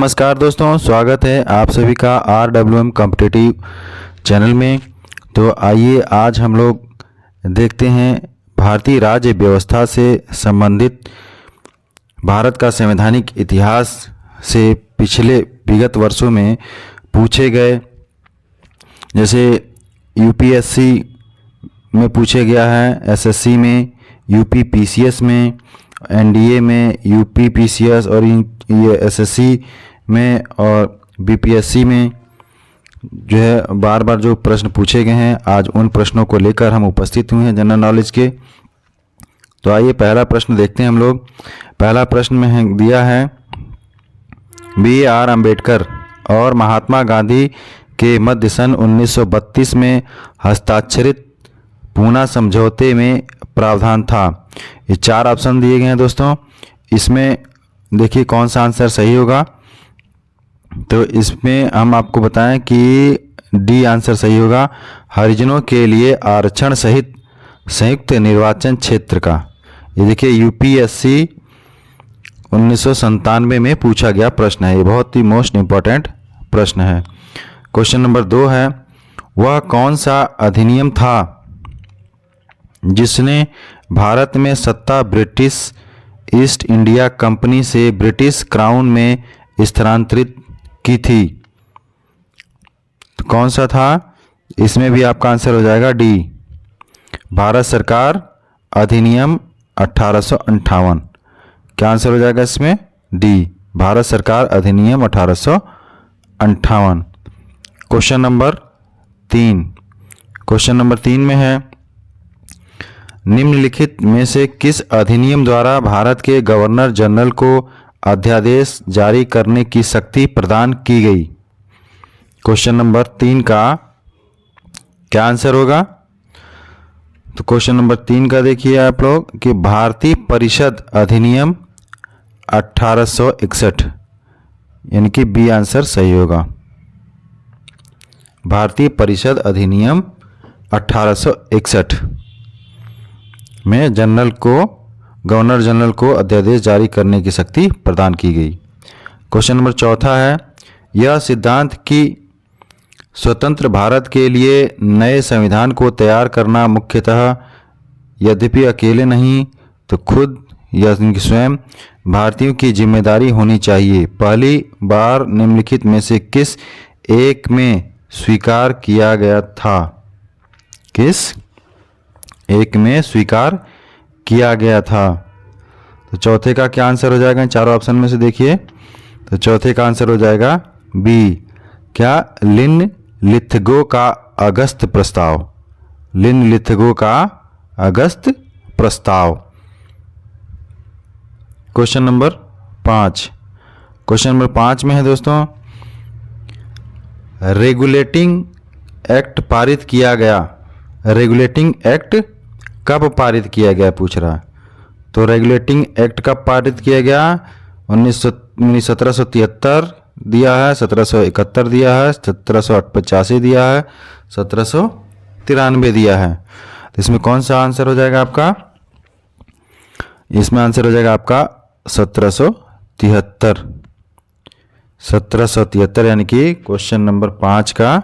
नमस्कार दोस्तों, स्वागत है आप सभी का RWM कॉम्पिटिटिव चैनल में। तो आइए आज हम लोग देखते हैं भारतीय राज्य व्यवस्था से संबंधित भारत का संवैधानिक इतिहास से पिछले विगत वर्षों में पूछे गए, जैसे यूपीएससी में पूछे गया है, एसएससी में, यूपी पीसीएस में, एनडीए में, यूपी पीसीएस और ये एसएससी में और बीपीएससी में जो है बार बार जो प्रश्न पूछे गए हैं, आज उन प्रश्नों को लेकर हम उपस्थित हुए हैं जनरल नॉलेज के। तो आइए पहला प्रश्न देखते हैं हम लोग। पहला प्रश्न में दिया है, BAR अम्बेडकर और महात्मा गांधी के मध्य सन 1932 में हस्ताक्षरित पूना समझौते में प्रावधान था। ये 4 ऑप्शन दिए गए हैं दोस्तों, इसमें देखिए कौन सा आंसर सही होगा। तो इसमें हम आपको बताएं कि डी आंसर सही होगा, हरिजनों के लिए आरक्षण सहित संयुक्त निर्वाचन क्षेत्र का। ये देखिए यूपीएससी 1997 में पूछा गया प्रश्न है, ये बहुत ही मोस्ट इम्पोर्टेंट प्रश्न है। क्वेश्चन नंबर 2 है, वह कौन सा अधिनियम था जिसने भारत में सत्ता ब्रिटिश ईस्ट इंडिया कंपनी से ब्रिटिश क्राउन में स्थानांतरित की थी? तो कौन सा था? इसमें भी आपका आंसर हो जाएगा डी, भारत सरकार अधिनियम 1858। क्या आंसर हो जाएगा इसमें? डी, भारत सरकार अधिनियम 1858। क्वेश्चन नंबर 3, क्वेश्चन नंबर 3 में है, निम्नलिखित में से किस अधिनियम द्वारा भारत के गवर्नर जनरल को अध्यादेश जारी करने की शक्ति प्रदान की गई? क्वेश्चन नंबर 3 का क्या आंसर होगा? तो क्वेश्चन नंबर 3 का देखिए आप लोग कि भारतीय परिषद अधिनियम 1861, यानी कि बी आंसर सही होगा, भारतीय परिषद अधिनियम 1861 में गवर्नर जनरल को अध्यादेश जारी करने की शक्ति प्रदान की गई। क्वेश्चन नंबर 4 है, यह सिद्धांत कि स्वतंत्र भारत के लिए नए संविधान को तैयार करना मुख्यतः यद्यपि अकेले नहीं तो खुद या स्वयं भारतीयों की जिम्मेदारी होनी चाहिए, पहली बार निम्नलिखित में से किस एक में स्वीकार किया गया था? किस एक में स्वीकार किया गया था? तो चौथे का क्या आंसर हो जाएगा? चारों ऑप्शन में से देखिए, तो चौथे का आंसर हो जाएगा बी, क्या लिन-लिथगो का अगस्त प्रस्ताव, लिन-लिथगो का अगस्त प्रस्ताव। क्वेश्चन नंबर 5, क्वेश्चन नंबर 5 में है दोस्तों, रेगुलेटिंग एक्ट पारित किया गया, रेगुलेटिंग एक्ट कब पारित किया गया पूछ रहा है। तो रेगुलेटिंग एक्ट कब पारित किया गया? 1773 दिया है, 1771 दिया है, 1785 दिया है, 1793 दिया है। तो इसमें कौन सा आंसर हो जाएगा आपका? इसमें आंसर हो जाएगा आपका 1773, 1773, यानी कि क्वेश्चन नंबर 5 का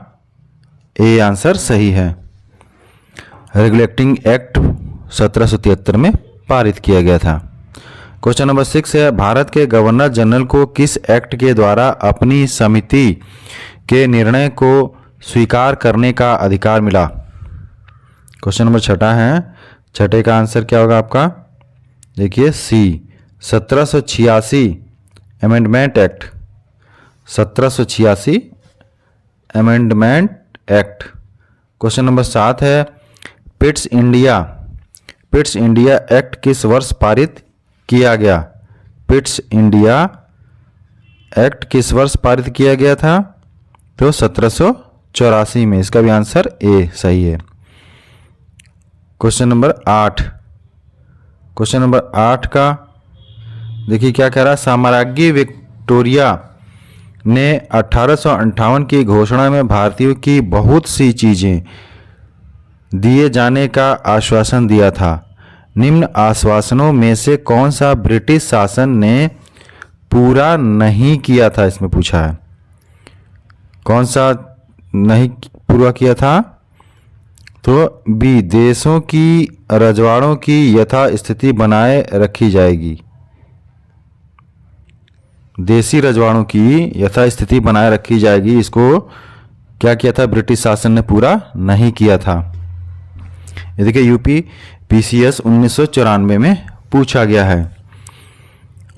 ए आंसर सही है। रेगुलेटिंग एक्ट 1773 में पारित किया गया था। क्वेश्चन नंबर 6 है, भारत के गवर्नर जनरल को किस एक्ट के द्वारा अपनी समिति के निर्णय को स्वीकार करने का अधिकार मिला? क्वेश्चन नंबर 6 है, छठे का आंसर क्या होगा आपका? देखिए सी, 1786 amendment act, 1786 amendment act. Question number 7 है, पिट्स इंडिया एक्ट किस वर्ष पारित किया गया? पिट्स इंडिया एक्ट किस वर्ष पारित किया गया था? तो 1784 में, इसका भी आंसर ए सही है। क्वेश्चन नंबर 8, क्वेश्चन नंबर 8 का देखिए क्या कह रहा है, साम्राज्ञी विक्टोरिया ने 1858 की घोषणा में भारतीयों की बहुत सी चीजें दिए जाने का आश्वासन दिया था। निम्न आश्वासनों में से कौन सा ब्रिटिश शासन ने पूरा नहीं किया था, इसमें पूछा है। कौन सा नहीं पूरा किया था? तो बी, देशों की रजवाड़ों की यथास्थिति बनाए रखी जाएगी। देसी रजवाड़ों की यथास्थिति बनाए रखी जाएगी, इसको क्या किया था? ब्रिटिश शासन ने पूरा नहीं किया था। ये देखिए यूपी पीसीएस 1994 में पूछा गया है।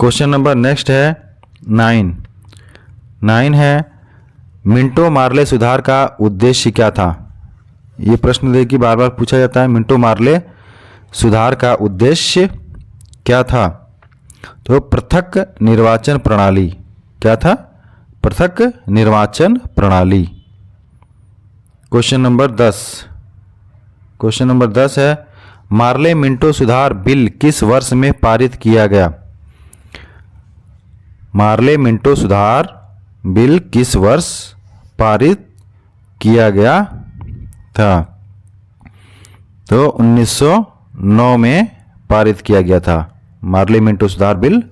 क्वेश्चन नंबर नेक्स्ट है 9 है, मिंटो मार्ले सुधार का उद्देश्य क्या था? ये प्रश्न देखिए बार बार पूछा जाता है। मिंटो मार्ले सुधार का उद्देश्य क्या था? तो पृथक निर्वाचन प्रणाली। क्या था? पृथक निर्वाचन प्रणाली। क्वेश्चन नंबर 10 है, मार्ले मिंटो सुधार बिल किस वर्ष में पारित किया गया? मार्ले मिंटो सुधार बिल किस वर्ष पारित किया गया था? तो 1909 में पारित किया गया था। मार्ले मिंटो सुधार बिल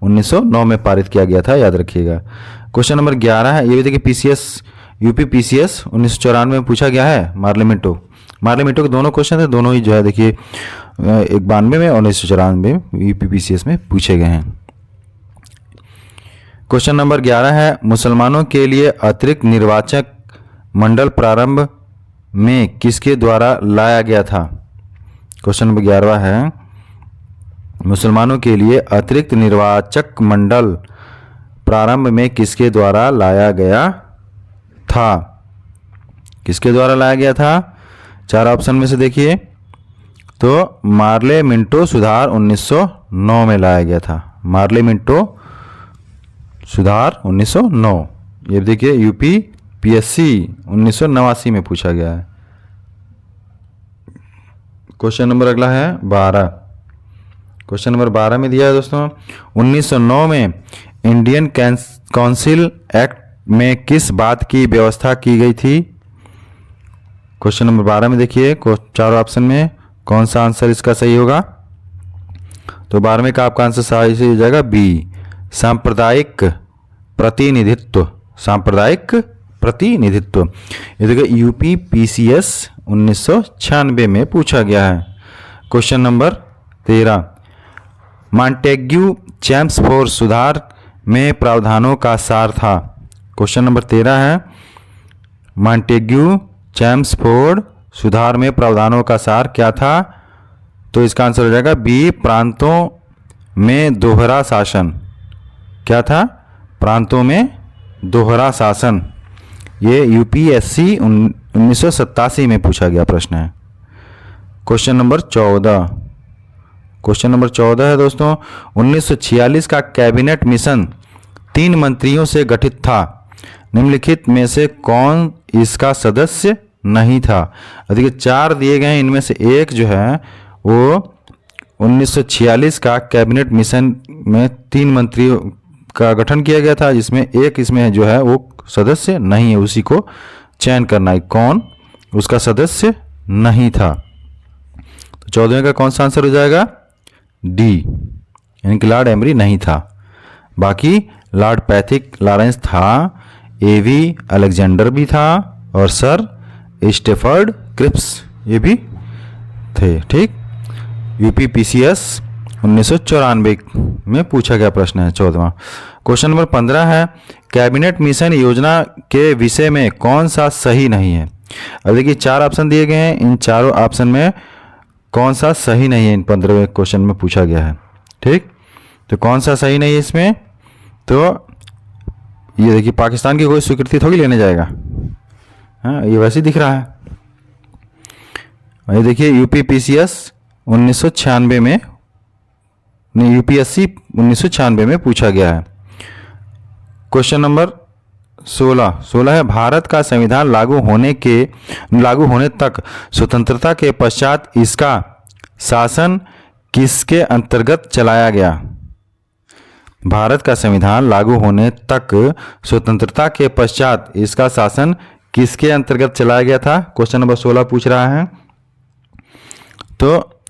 1909 में पारित किया गया था, याद रखिएगा। क्वेश्चन नंबर 11 है, ये भी देखिए पीसीएस यूपी पीसीएस 1994 में पूछा गया है। मार्ले मिंटो के दोनों क्वेश्चन थे, दोनों ही जो है देखिए 91 में और 1994 में यूपी पीसीएस में पूछे गए हैं। क्वेश्चन नंबर 11 है, मुसलमानों के लिए अतिरिक्त निर्वाचक मंडल प्रारंभ में किसके द्वारा लाया गया था? क्वेश्चन नंबर 11 है, मुसलमानों के लिए अतिरिक्त निर्वाचक मंडल प्रारंभ में किसके द्वारा लाया गया था? किसके द्वारा लाया गया था? 4 ऑप्शन में से देखिए, तो मार्ले मिंटो सुधार 1909 में लाया गया था। मार्ले मिंटो सुधार 1909। ये देखिए यूपी पीएससी 1989 में पूछा गया है। क्वेश्चन नंबर अगला है 12। क्वेश्चन नंबर 12 में दिया है दोस्तों, 1909 में इंडियन काउंसिल एक्ट में किस बात की व्यवस्था की गई थी? क्वेश्चन नंबर 12 में देखिए 4 ऑप्शन में कौन सा आंसर इसका सही होगा? तो 12वें का आपका आंसर सही हो जाएगा बी, सांप्रदायिक प्रतिनिधित्व। सांप्रदायिक प्रतिनिधित्व। ये देखिए यूपी पीसीएस 1996 में पूछा गया है। क्वेश्चन नंबर 13, मॉन्टेग्यू चैम्सफोर्ड सुधार में प्रावधानों का सार था। क्वेश्चन नंबर 13 है, मॉन्टेग्यू चैम्सफोर्ड सुधार में प्रावधानों का सार क्या था? तो इसका आंसर हो जाएगा बी, प्रांतों में दोहरा शासन। क्या था? प्रांतों में दोहरा शासन। ये यूपीएससी 1987 में पूछा गया प्रश्न है। Question number 14। क्वेश्चन नंबर 14 है दोस्तों, 1946 का कैबिनेट मिशन 3 मंत्रियों से गठित था। निम्नलिखित में से कौन इसका सदस्य नहीं था? देखिए 4 दिए गए हैं, इनमें से एक जो है वो 1946 का कैबिनेट मिशन में 3 मंत्रियों का गठन किया गया था, जिसमें एक इसमें जो है वो सदस्य नहीं है, उसी को चयन करना है कौन उसका सदस्य नहीं था। तो 14वें का कौन सा आंसर हो जाएगा? डी, यानी कि लॉर्ड एमरी नहीं था। बाकी लॉर्ड पैथिक लॉरेंस था, एवी अलेक्जेंडर भी था और सर स्टेफर्ड क्रिप्स ये भी थे। ठीक, यूपी पीसीएस 1994 में पूछा गया प्रश्न है 14वां। क्वेश्चन नंबर 15 है, कैबिनेट मिशन योजना के विषय में कौन सा सही नहीं है? अब देखिए 4 ऑप्शन दिए गए हैं, इन चारों ऑप्शन में कौन सा सही नहीं है? इन 15वें क्वेश्चन में पूछा गया है। ठीक, तो कौन सा सही नहीं है इसमें? तो ये देखिए पाकिस्तान की कोई स्वीकृति थोड़ी लेने जाएगा, हाँ ये वैसे ही दिख रहा है। ये देखिए यूपी पीसीएस 1996 में, नहीं यूपीएससी 1996 में पूछा गया है। क्वेश्चन नंबर 16 है, भारत का संविधान लागू होने तक स्वतंत्रता के पश्चात इसका शासन किसके अंतर्गत चलाया गया? भारत का संविधान लागू होने तक स्वतंत्रता के पश्चात इसका शासन किसके अंतर्गत चलाया गया था? क्वेश्चन नंबर 16 पूछ रहा है। तो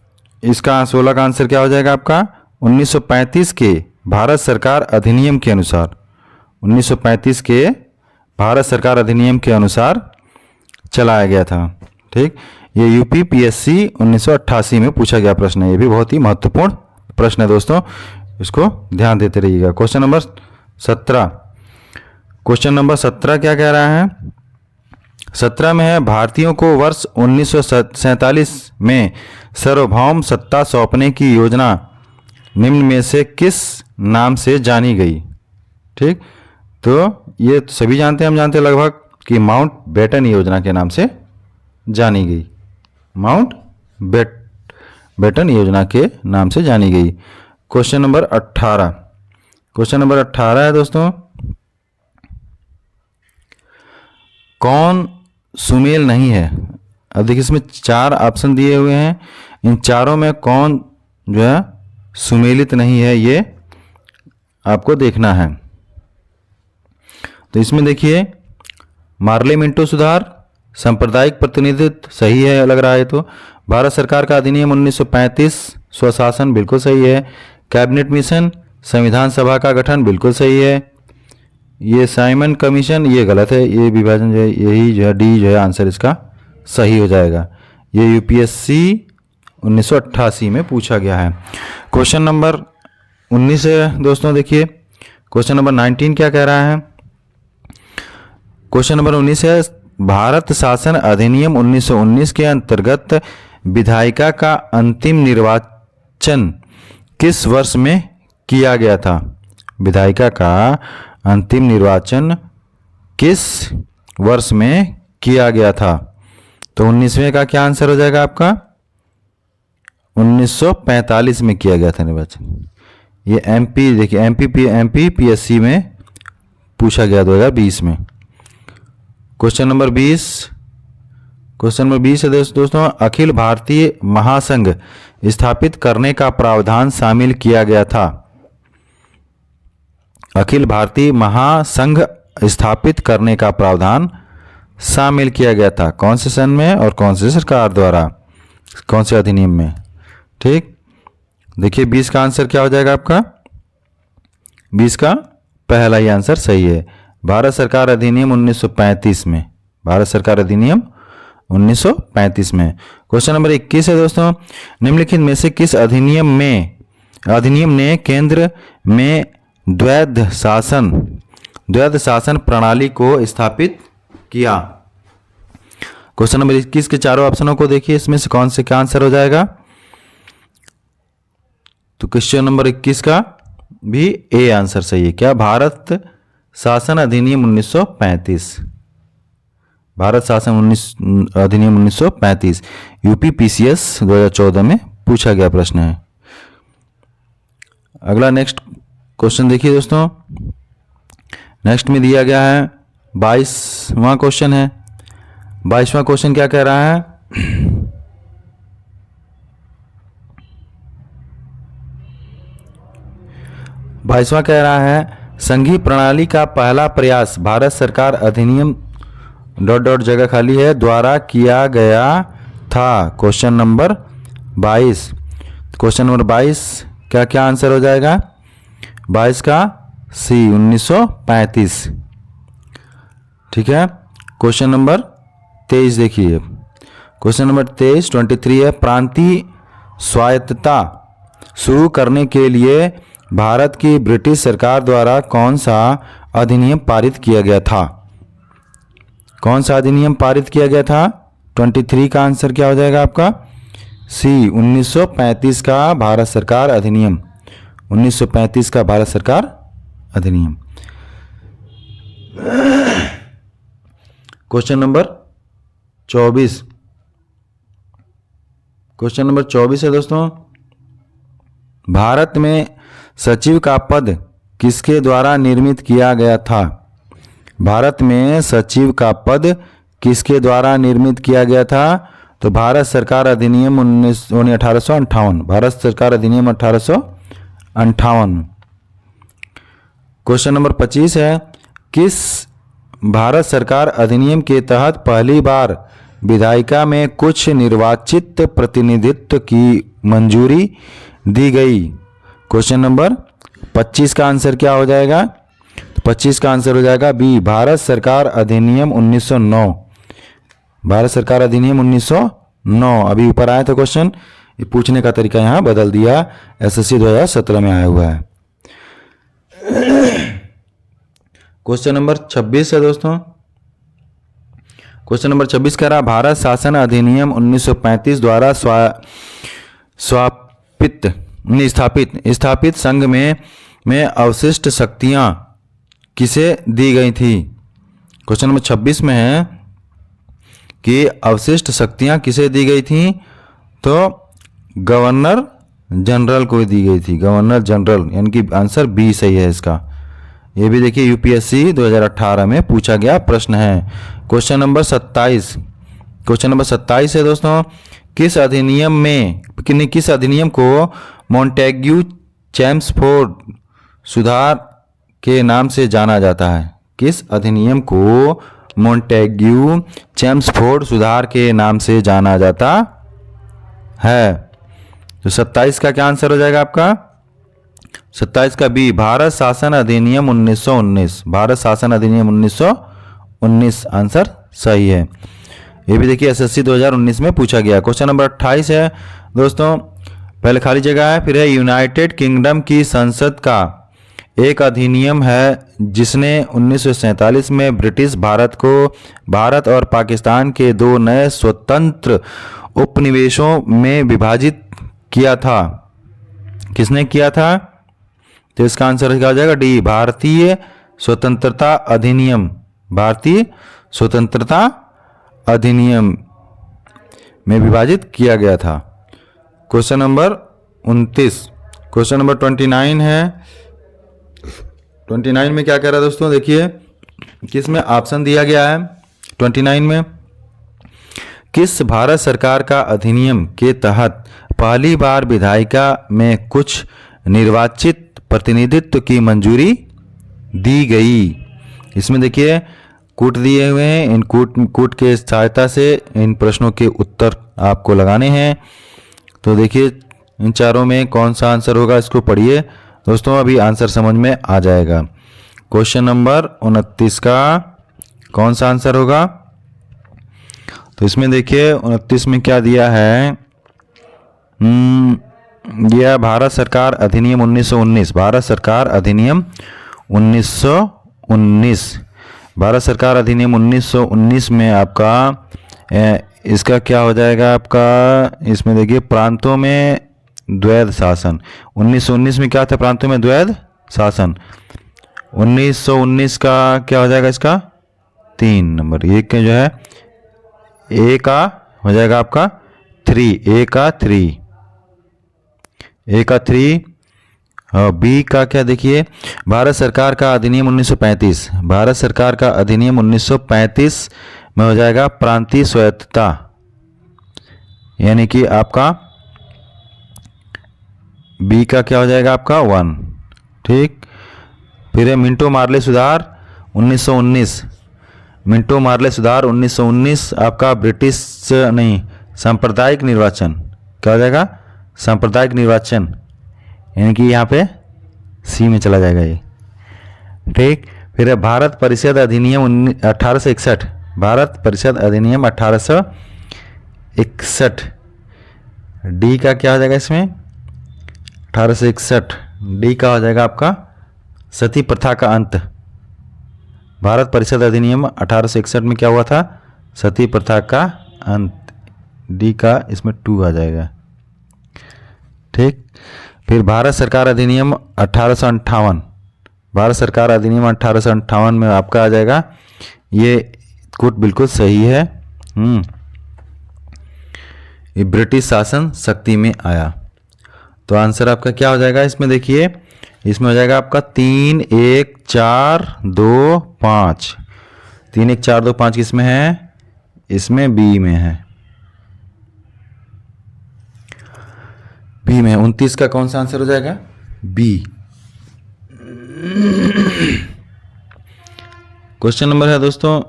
इसका 16 का आंसर क्या हो जाएगा आपका? 1935 के भारत सरकार अधिनियम के अनुसार 1935 के भारत सरकार अधिनियम के अनुसार चलाया गया था। ठीक, ये यूपी पीएससी 1988 में पूछा गया प्रश्न है। ये भी बहुत ही महत्वपूर्ण प्रश्न है दोस्तों, इसको ध्यान देते रहिएगा। क्वेश्चन नंबर 17, क्वेश्चन नंबर 17 क्या कह रहा है? 17 में है, भारतीयों को वर्ष 1947 में सार्वभौम सत्ता सौंपने की योजना निम्न में से किस नाम से जानी गई? ठीक, तो ये सभी जानते हैं, हम जानते हैं लगभग कि माउंट बेटन योजना के नाम से जानी गई। माउंट बेटन योजना के नाम से जानी गई। क्वेश्चन नंबर 18, क्वेश्चन नंबर 18 है दोस्तों, कौन सुमेल नहीं है? अब देखिए इसमें 4 ऑप्शन दिए हुए हैं, इन चारों में कौन जो है सुमेलित नहीं है, ये आपको देखना है। तो इसमें देखिए मार्ले मिंटो सुधार, सांप्रदायिक प्रतिनिधित्व सही है लग रहा है, तो भारत सरकार का अधिनियम 1935, स्वशासन बिल्कुल सही है, कैबिनेट मिशन, संविधान सभा का गठन बिल्कुल सही है, ये साइमन कमीशन ये गलत है, ये विभाजन जो है यही जो है डी जो है आंसर इसका सही हो जाएगा। ये यूपीएससी 1988 में पूछा गया है। क्वेश्चन नंबर 19 है दोस्तों, देखिए क्वेश्चन नंबर 19 क्या कह रहा है? क्वेश्चन नंबर 19 है, भारत शासन अधिनियम 1919 के अंतर्गत विधायिका का अंतिम निर्वाचन किस वर्ष में किया गया था? विधायिका का अंतिम निर्वाचन किस वर्ष में किया गया था? तो 19वें का क्या आंसर हो जाएगा आपका? 1945 में किया गया था निर्वाचन। ये एमपी देखिए एमपी पीएससी में पूछा गया 2020 में। क्वेश्चन नंबर 20, क्वेश्चन नंबर 20 है दोस्तों, अखिल भारतीय महासंघ स्थापित करने का प्रावधान शामिल किया गया था। अखिल भारतीय महासंघ स्थापित करने का प्रावधान शामिल किया गया था कौन से सन में और कौन से सरकार द्वारा, कौन से अधिनियम में? ठीक, देखिए 20 का आंसर क्या हो जाएगा आपका? 20 का पहला ही आंसर सही है, भारत सरकार अधिनियम 1935 में, भारत सरकार अधिनियम 1935 में। क्वेश्चन नंबर 21 है दोस्तों, निम्नलिखित में से किस अधिनियम ने केंद्र में द्वैध शासन प्रणाली को स्थापित किया? क्वेश्चन नंबर 21 के चारों ऑप्शनों को देखिए, इसमें से कौन से क्या आंसर हो जाएगा? तो क्वेश्चन नंबर 21 का भी ए आंसर सही है। क्या? भारत शासन अधिनियम 1935, भारत शासन अधिनियम 1935 यूपी पीसीएस 2014 में पूछा गया प्रश्न है। अगला नेक्स्ट क्वेश्चन देखिए दोस्तों, नेक्स्ट में दिया गया है 22वां क्वेश्चन है। 22वां क्वेश्चन क्या कह रहा है? 22वां कह रहा है, संघीय प्रणाली का पहला प्रयास भारत सरकार अधिनियम ... जगह खाली है द्वारा किया गया था। क्वेश्चन नंबर 22, क्वेश्चन नंबर 22 क्या क्या आंसर हो जाएगा? 22 का सी 1935। ठीक है, क्वेश्चन नंबर 23 देखिए, क्वेश्चन नंबर 23 है, प्रांतीय स्वायत्तता शुरू करने के लिए भारत की ब्रिटिश सरकार द्वारा कौन सा अधिनियम पारित किया गया था? कौन सा अधिनियम पारित किया गया था? 23 का आंसर क्या हो जाएगा आपका? सी 1935 का भारत सरकार अधिनियम, 1935 का भारत सरकार अधिनियम। क्वेश्चन नंबर 24, क्वेश्चन नंबर 24 है दोस्तों, भारत में सचिव का पद किसके द्वारा निर्मित किया गया था? भारत में सचिव का पद किसके द्वारा निर्मित किया गया था? तो भारत सरकार अधिनियम 1858, भारत सरकार अधिनियम 1858। क्वेश्चन नंबर 25 है, किस भारत सरकार अधिनियम के तहत पहली बार विधायिका में कुछ निर्वाचित प्रतिनिधित्व की मंजूरी दी गई? क्वेश्चन नंबर 25 का आंसर क्या हो जाएगा? 25 का आंसर हो जाएगा बी, भारत सरकार अधिनियम 1909। भारत सरकार अधिनियम 1909 अभी ऊपर आया था क्वेश्चन, ये पूछने का तरीका यहाँ बदल दिया, एसएससी 2017 में आया हुआ है। क्वेश्चन नंबर 26 है दोस्तों। क्वेश्चन नंबर 26 कह रहा, भारत शासन अधिनियम 1935 द्वारा स्थापित संघ में अवशिष्ट शक्तियां किसे दी गई थी? क्वेश्चन नंबर 26 में है कि अवशिष्ट शक्तियां किसे दी गई थी? तो गवर्नर जनरल को दी गई थी, गवर्नर जनरल, यानी कि आंसर बी सही है इसका। ये भी देखिए यूपीएससी 2018 में पूछा गया प्रश्न है। क्वेश्चन नंबर 27, क्वेश्चन नंबर 27 है दोस्तों, किस अधिनियम को मॉन्टेग्यू चेम्सफोर्ड सुधार के नाम से जाना जाता है? किस अधिनियम को मॉन्टेग्यू चेम्सफोर्ड सुधार के नाम से जाना जाता है? तो 27 का क्या आंसर हो जाएगा आपका? 27 का बी, भारत शासन अधिनियम 1919। भारत शासन अधिनियम 1919 आंसर सही है। ये भी देखिए एसएससी 2019 में पूछा गया। क्वेश्चन नंबर 28 है दोस्तों, पहले खाली जगह है, फिर है यूनाइटेड किंगडम की संसद का एक अधिनियम है जिसने 1947 में ब्रिटिश भारत को भारत और पाकिस्तान के दो नए स्वतंत्र उपनिवेशों में विभाजित किया था। किसने किया था? तो इसका आंसर क्या हो जाएगा? डी, भारतीय स्वतंत्रता अधिनियम। भारतीय स्वतंत्रता अधिनियम में विभाजित किया गया था। क्वेश्चन नंबर 29, क्वेश्चन नंबर 29 है। 29 में क्या कह रहा है दोस्तों, देखिए किसमें ऑप्शन दिया गया है 29 में, किस भारत सरकार का अधिनियम के तहत पहली बार विधायिका में कुछ निर्वाचित प्रतिनिधित्व की मंजूरी दी गई? इसमें देखिए कूट दिए हुए हैं, इन कूट के सहायता से इन प्रश्नों के उत्तर आपको लगाने हैं। तो देखिए इन चारों में कौन सा आंसर होगा, इसको पढ़िए दोस्तों, अभी आंसर समझ में आ जाएगा। क्वेश्चन नंबर 29 का कौन सा आंसर होगा? तो इसमें देखिए 29 में क्या दिया है, यह भारत सरकार अधिनियम 1919। भारत सरकार अधिनियम 1919, भारत सरकार अधिनियम 1919 में आपका इसका क्या हो जाएगा आपका, इसमें देखिए प्रांतों में द्वैध शासन। 1919 में क्या था? प्रांतों में द्वैध शासन। 1919 का क्या हो जाएगा इसका? 3 नंबर, एक जो है ए का हो जाएगा आपका 3, ए का 3, ए का 3। बी का क्या, देखिए भारत सरकार का अधिनियम 1935। भारत सरकार का अधिनियम 1935 में हो जाएगा प्रांतीय स्वायत्तता, यानी कि आपका बी का क्या हो जाएगा आपका 1। ठीक, फिर है मिंटो मार्ले सुधार 1919। मिंटो मार्ले सुधार 1919 आपका ब्रिटिश नहीं, सांप्रदायिक निर्वाचन, क्या हो जाएगा? सांप्रदायिक निर्वाचन, यानी कि यहाँ पे सी में चला जाएगा ये। ठीक, फिर है भारत परिषद अधिनियम 1861। भारत परिषद अधिनियम 1861, डी का क्या हो जाएगा इसमें? 1861 डी का हो जाएगा आपका सती प्रथा का अंत। भारत परिषद अधिनियम 1861 में क्या हुआ था? सती प्रथा का अंत, डी का इसमें 2 आ जाएगा। ठीक, फिर भारत सरकार अधिनियम 1858। भारत सरकार अधिनियम 1858 में आपका आ जाएगा, ये कोट बिल्कुल सही है। ये ब्रिटिश शासन शक्ति में आया। तो आंसर आपका क्या हो जाएगा इसमें? देखिए इसमें हो जाएगा आपका 3 1 4 2 5। 3 1 4 2 5 किसमें है? इसमें बी में है, बी में। 29 का कौन सा आंसर हो जाएगा? बी। क्वेश्चन नंबर है दोस्तों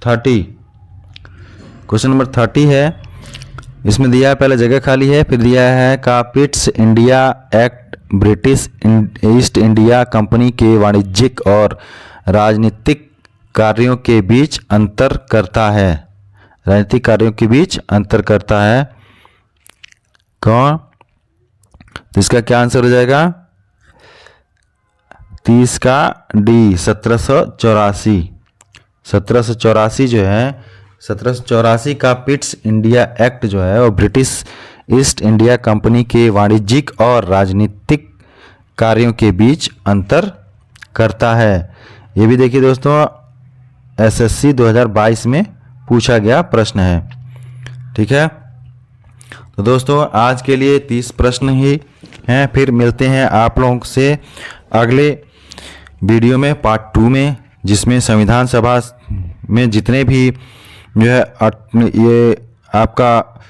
30। क्वेश्चन नंबर 30 है, इसमें दिया है पहले जगह खाली है, फिर दिया है का Pitt's India act British east India company के वाणिज्यिक और राजनीतिक कार्यों के बीच अंतर करता है? राजनीतिक कार्यों के बीच अंतर करता है कौन? तो इसका क्या आंसर हो जाएगा? 30 का डी, 1784। 1784 जो है, 1784 का पिट्स इंडिया एक्ट जो है वो ब्रिटिश ईस्ट इंडिया कंपनी के वाणिज्यिक और राजनीतिक कार्यों के बीच अंतर करता है। ये भी देखिए दोस्तों, एसएससी 2022 में पूछा गया प्रश्न है। ठीक है, तो दोस्तों आज के लिए 30 प्रश्न ही हैं। फिर मिलते हैं आप लोगों से अगले वीडियो में, पार्ट 2 में, जिसमें संविधान सभा में जितने भी जो है ये आपका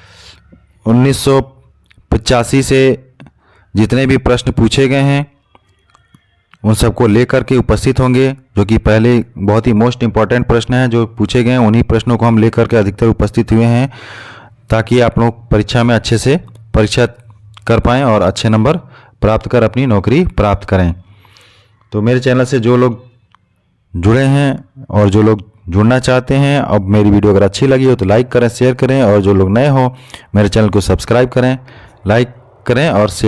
1985 से जितने भी प्रश्न पूछे गए हैं उन सबको लेकर के उपस्थित होंगे, जो कि पहले बहुत ही मोस्ट इम्पॉर्टेंट प्रश्न हैं जो पूछे गए हैं। उन्हीं प्रश्नों को हम लेकर के अधिकतर उपस्थित हुए हैं, ताकि आप लोग परीक्षा में अच्छे से परीक्षा कर पाएँ और अच्छे नंबर प्राप्त कर अपनी नौकरी प्राप्त करें। तो मेरे चैनल से जो लोग जुड़े हैं और जो लोग जुड़ना चाहते हैं, अब मेरी वीडियो अगर अच्छी लगी हो तो लाइक करें, शेयर करें, और जो लोग नए हो मेरे चैनल को सब्सक्राइब करें, लाइक करें और शेयर